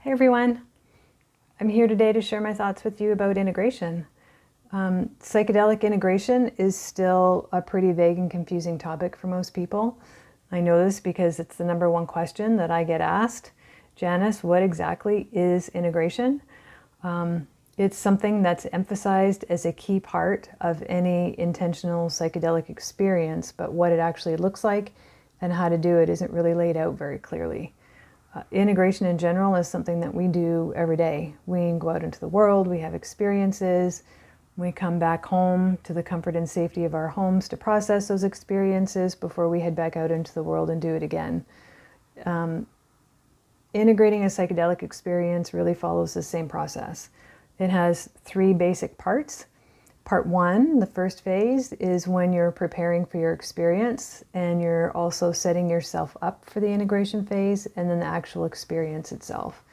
Hey everyone, I'm here today to share my thoughts with you about integration. Psychedelic integration is still a pretty vague and confusing topic for most people. I know this because it's the number one question that I get asked. Janice, what exactly is integration? It's something that's emphasized as a key part of any intentional psychedelic experience, but what it actually looks like and how to do it isn't really laid out very clearly. Integration in general is something that we do every day. We go out into the world, we have experiences, we come back home to the comfort and safety of our homes to process those experiences before we head back out into the world and do it again. Integrating a psychedelic experience really follows the same process. It has three basic parts. Part one, the first phase, is when you're preparing for your experience and you're also setting yourself up for the integration phase and then the actual experience itself.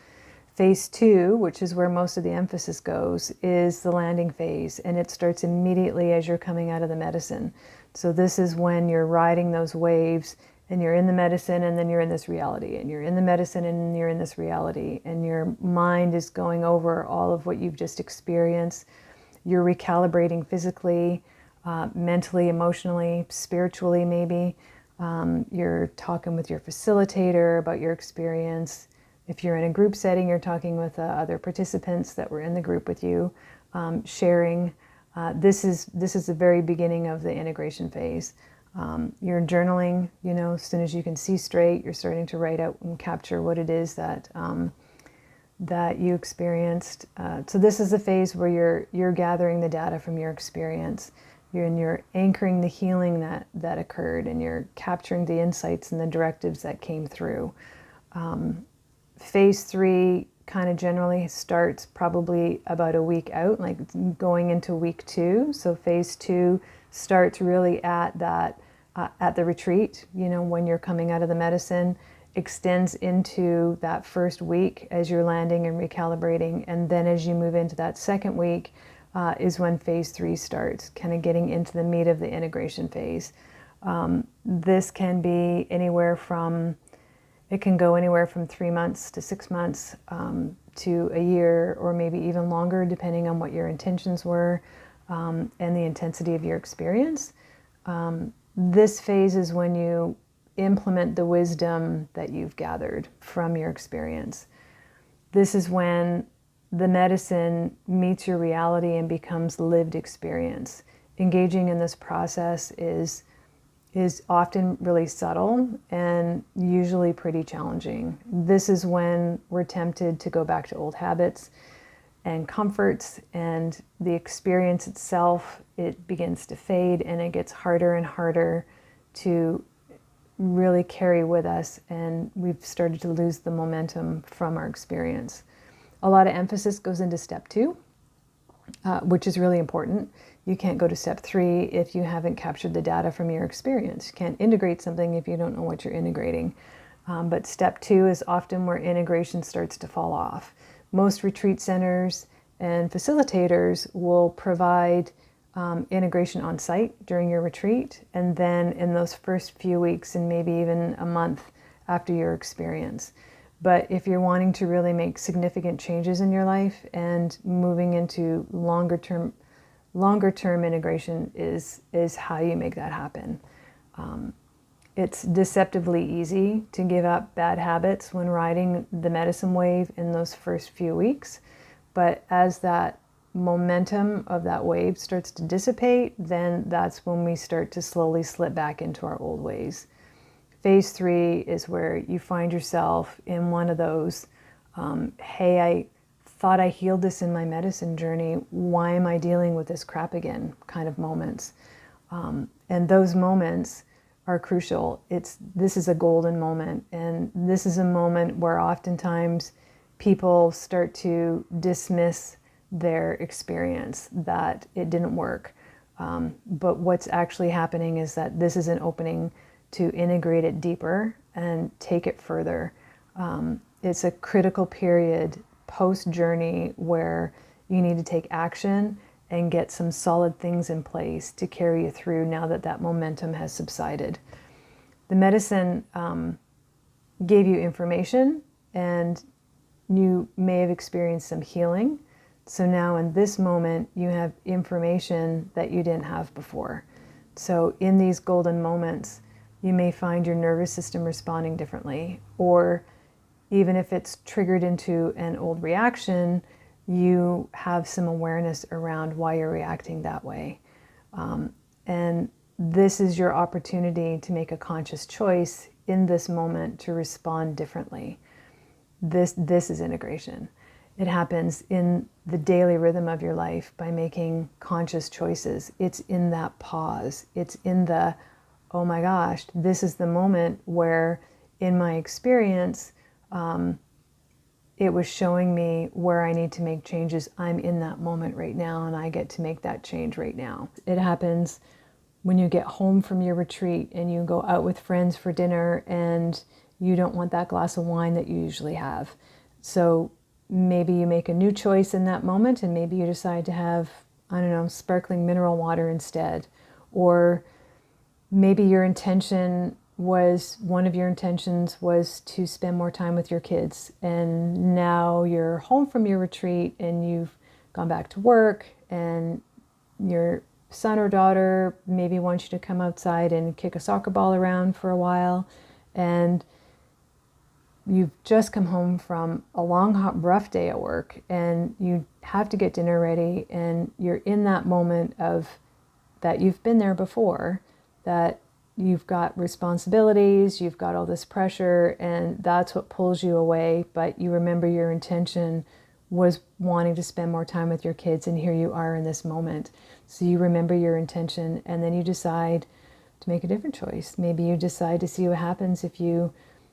Phase two, which is where most of the emphasis goes, is the landing phase, and it starts immediately as you're coming out of the medicine. So this is when you're riding those waves and you're in the medicine and then you're in this reality, and you're in the medicine and you're in this reality, and your mind is going over all of what you've just experienced. You're recalibrating physically, mentally, emotionally, spiritually maybe. You're talking with your facilitator about your experience. If you're in a group setting, you're talking with other participants that were in the group with you, sharing. This is the very beginning of the integration phase. You're journaling, as soon as you can see straight, you're starting to write out and capture what it is that you experienced. So this is the phase where you're gathering the data from your experience. You're anchoring the healing that occurred, and you're capturing the insights and the directives that came through. Phase three kind of generally starts probably about a week out, like going into week two. So phase two starts really at the retreat, when you're coming out of the medicine, extends into that first week as you're landing and recalibrating. And then as you move into that second week is when phase three starts, kind of getting into the meat of the integration phase. This can be it can go anywhere from 3 months to 6 months to a year, or maybe even longer, depending on what your intentions were and the intensity of your experience. This phase is when you implement the wisdom that you've gathered from your experience. This is when the medicine meets your reality and becomes lived experience. Engaging in this process is often really subtle and usually pretty challenging. This is when we're tempted to go back to old habits and comforts, and the experience itself, it begins to fade, and it gets harder and harder to really carry with us, and we've started to lose the momentum from our experience. A lot of emphasis goes into step two, which is really important. You can't go to step three if you haven't captured the data from your experience. You can't integrate something if you don't know what you're integrating. But step two is often where integration starts to fall off. Most retreat centers and facilitators will provide integration on site during your retreat, and then in those first few weeks and maybe even a month after your experience. But if you're wanting to really make significant changes in your life and moving into longer term integration is how you make that happen. It's deceptively easy to give up bad habits when riding the medicine wave in those first few weeks. But as that momentum of that wave starts to dissipate, then that's when we start to slowly slip back into our old ways. Phase three is where you find yourself in one of those, hey, I thought I healed this in my medicine journey. Why am I dealing with this crap again? Kind of moments. And those moments are crucial. This is a golden moment, and this is a moment where oftentimes people start to dismiss their experience, that it didn't work. But what's actually happening is that this is an opening to integrate it deeper and take it further. It's a critical period post-journey where you need to take action and get some solid things in place to carry you through now that that momentum has subsided. The medicine gave you information, and you may have experienced some healing. So now in this moment, you have information that you didn't have before. So in these golden moments, you may find your nervous system responding differently, or even if it's triggered into an old reaction, you have some awareness around why you're reacting that way. And this is your opportunity to make a conscious choice in this moment to respond differently. This is integration. It happens in the daily rhythm of your life by making conscious choices. It's in that pause. It's in the, oh my gosh, this is the moment where, in my experience, it was showing me where I need to make changes. I'm in that moment right now, and I get to make that change right now. It happens when you get home from your retreat and you go out with friends for dinner and you don't want that glass of wine that you usually have. So maybe you make a new choice in that moment, and maybe you decide to have, I don't know, sparkling mineral water instead. Or maybe your intention was, one of your intentions was to spend more time with your kids, and now you're home from your retreat and you've gone back to work, and your son or daughter maybe wants you to come outside and kick a soccer ball around for a while, and you've just come home from a long, hot, rough day at work, and you have to get dinner ready, and you're in that moment of that you've been there before, that you've got responsibilities, you've got all this pressure, and that's what pulls you away. But you remember your intention was wanting to spend more time with your kids, and here you are in this moment. So you remember your intention, and then you decide to make a different choice. Maybe you decide to see what happens if you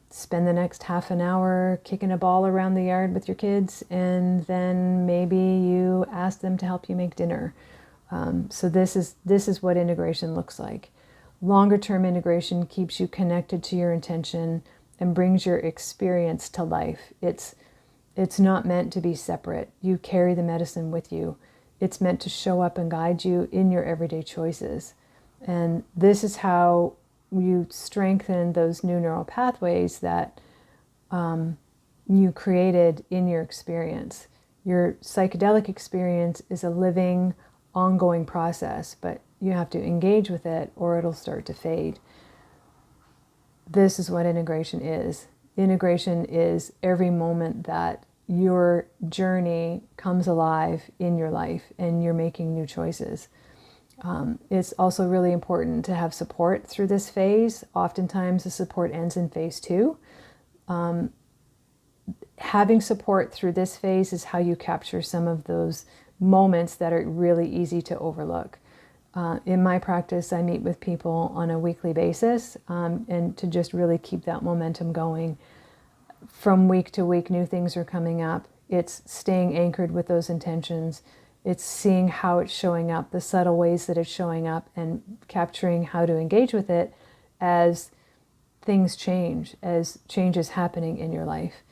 spend the next half an hour kicking a ball around the yard with your kids, and then maybe you ask them to help you make dinner. So this is what integration looks like. Longer term integration keeps you connected to your intention and brings your experience to life. It's not meant to be separate. You carry the medicine with you. It's meant to show up and guide you in your everyday choices. And this is how you strengthen those new neural pathways that you created in your experience. Your psychedelic experience is a living, ongoing process, but you have to engage with it or it'll start to fade. This is what integration is. Integration is every moment that your journey comes alive in your life and you're making new choices. It's also really important to have support through this phase. Oftentimes the support ends in phase 2. Having support through this phase is how you capture some of those moments that are really easy to overlook. In my practice, I meet with people on a weekly basis, and to just really keep that momentum going. From week to week, new things are coming up. It's staying anchored with those intentions. It's seeing how it's showing up, the subtle ways that it's showing up, and capturing how to engage with it as things change, as change is happening in your life.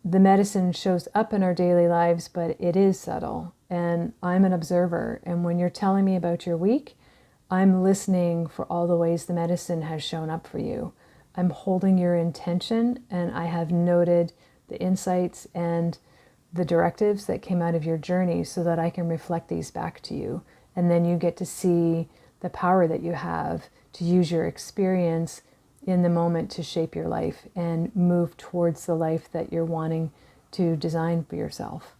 The medicine shows up in our daily lives, but it is subtle. And I'm an observer. And when you're telling me about your week, I'm listening for all the ways the medicine has shown up for you. I'm holding your intention, and I have noted the insights and the directives that came out of your journey so that I can reflect these back to you. And then you get to see the power that you have to use your experience in the moment to shape your life and move towards the life that you're wanting to design for yourself.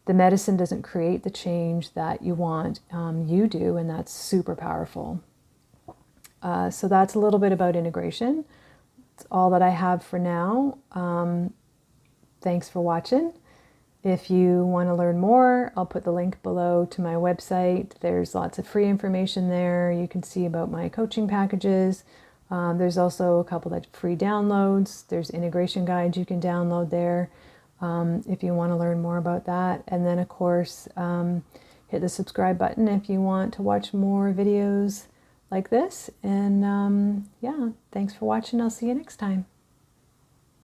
The medicine doesn't create the change that you want, you do, and that's super powerful. So that's a little bit about integration. It's all that I have for now. Thanks for watching. If you want to learn more, I'll put the link below to my website. There's lots of free information there. You can see about my coaching packages. There's also a couple of free downloads. There's integration guides you can download there if you want to learn more about that. And then, of course, hit the subscribe button if you want to watch more videos like this. And yeah, thanks for watching. I'll see you next time.